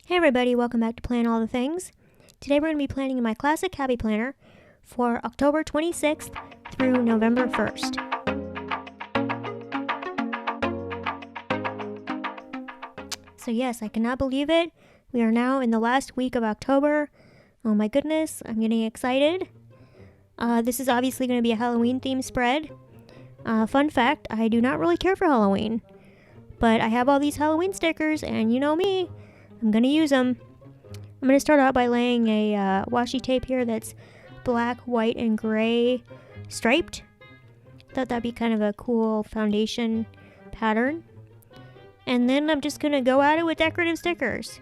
Hey everybody, welcome back to Plan All the Things. Today we're going to be planning my classic Happy Planner for October 26th through November 1st. So yes, I cannot believe it. We are now in the last week of October. Oh my goodness, I'm getting excited. This is obviously going to be a Halloween themed spread. Fun fact, I do not really care for Halloween. But I have all these Halloween stickers and you know me, I'm going to use them. I'm going to start out by laying a washi tape here that's black, white, and gray striped. Thought that'd be kind of a cool foundation pattern. And then I'm just going to go at it with decorative stickers.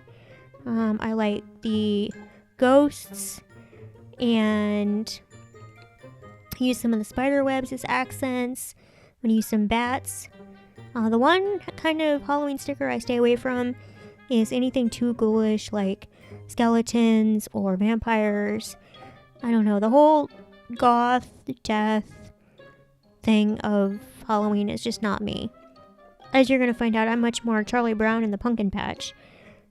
I like the ghosts and use some of the spider webs as accents. I'm going to use some bats. The one kind of Halloween sticker I stay away from is anything too ghoulish like skeletons or vampires. I don't know, the whole goth, death thing of Halloween is just not me. As you're going to find out, I'm much more Charlie Brown in the pumpkin patch.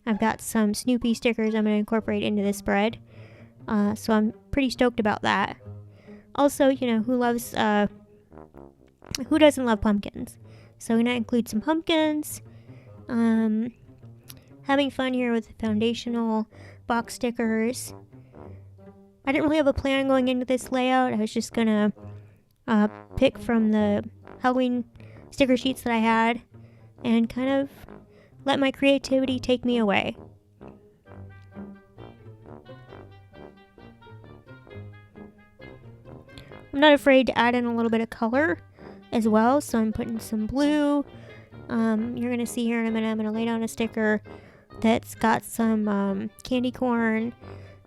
I've got some Snoopy stickers I'm going to incorporate into this spread, so I'm pretty stoked about that. Also, you know, who doesn't love pumpkins? So I'm going to include some pumpkins. Having fun here with foundational box stickers. I didn't really have a plan going into this layout. I was just going to pick from the Halloween sticker sheets that I had and kind of let my creativity take me away. I'm not afraid to add in a little bit of color as well, so I'm putting some blue. You're going to see here in a minute, I'm going to lay down a sticker that's got some candy corn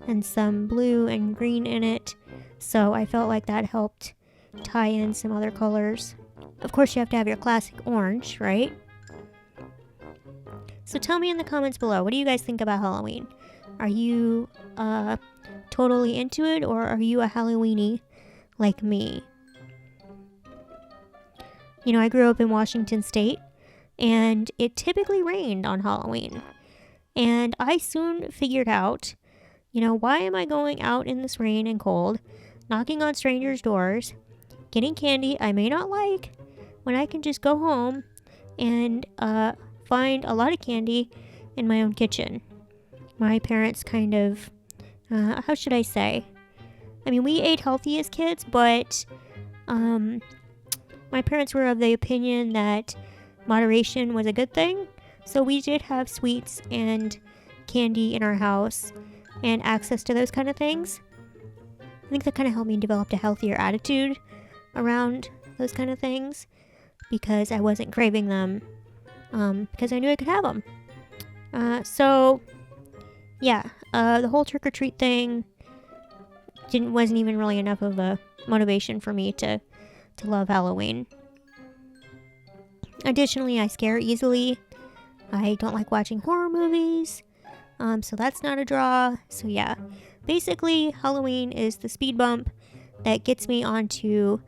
and some blue and green in it, so I felt like that helped tie in some other colors. Of course, you have to have your classic orange, right? So tell me in the comments below, what do you guys think about Halloween? Are you totally into it, or are you a Halloweenie like me? You know, I grew up in Washington State, and it typically rained on Halloween. And I soon figured out, you know, why am I going out in this rain and cold, knocking on strangers' doors, getting candy I may not like, when I can just go home and find a lot of candy in my own kitchen. My parents kind of, how should I say? I mean, we ate healthy as kids, but my parents were of the opinion that moderation was a good thing. So we did have sweets and candy in our house and access to those kind of things. I think that kind of helped me develop a healthier attitude around those kind of things because I wasn't craving them because I knew I could have them. So yeah, the whole trick-or-treat thing wasn't even really enough of a motivation for me to love Halloween. Additionally, I scare easily. I don't like watching horror movies, so that's not a draw. So yeah, basically Halloween is the speed bump that gets me onto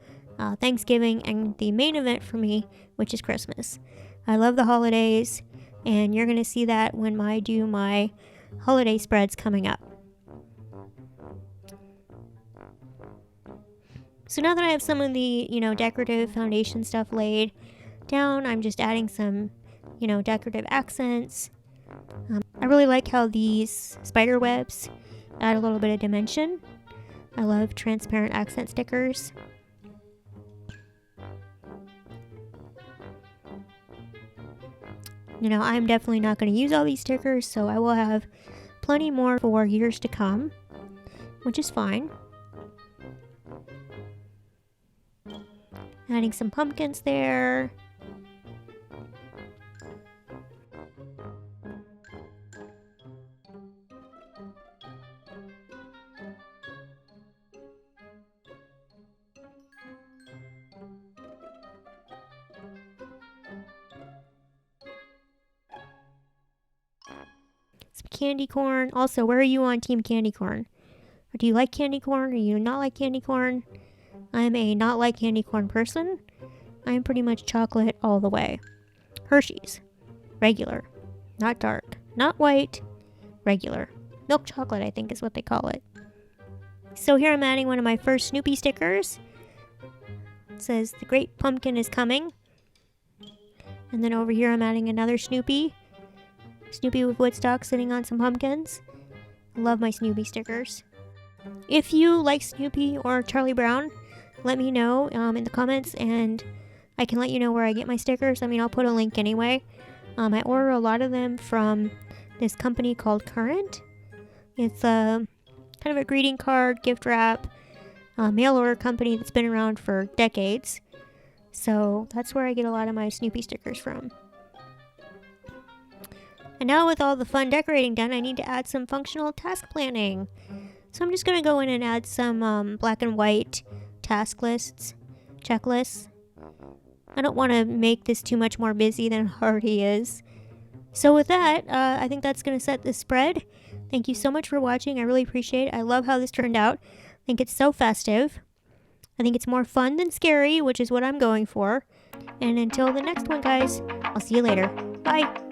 Thanksgiving and the main event for me, which is Christmas. I love the holidays, and you're going to see that when I do my holiday spreads coming up. So now that I have some of the, decorative foundation stuff laid down, I'm just adding some decorative accents. I really like how these spider webs add a little bit of dimension. I love transparent accent stickers. I'm definitely not going to use all these stickers, so I will have plenty more for years to come, which is fine. Adding some pumpkins there. Some candy corn. Also, where are you on Team Candy Corn? Or do you like candy corn? Or do you not like candy corn? I'm a not like candy corn person. I'm pretty much chocolate all the way. Hershey's. Regular. Not dark. Not white. regular. Milk chocolate, I think is what they call it. So here I'm adding one of my first Snoopy stickers. It says, "The Great Pumpkin is coming." And then over here I'm adding another Snoopy. Snoopy with Woodstock sitting on some pumpkins. I love my Snoopy stickers. If you like Snoopy or Charlie Brown, let me know in the comments, and I can let you know where I get my stickers. I mean, I'll put a link anyway. I order a lot of them from this company called Current. It's a kind of a greeting card, gift wrap, mail order company that's been around for decades. So that's where I get a lot of my Snoopy stickers from. And now with all the fun decorating done, I need to add some functional task planning. So I'm just going to go in and add some black and white task lists, checklists. I don't want to make this too much more busy than it already is. So with that, I think that's going to set the spread. Thank you so much for watching. I really appreciate it. I love how this turned out. I think it's so festive. I think it's more fun than scary, which is what I'm going for. And until the next one, guys, I'll see you later. Bye.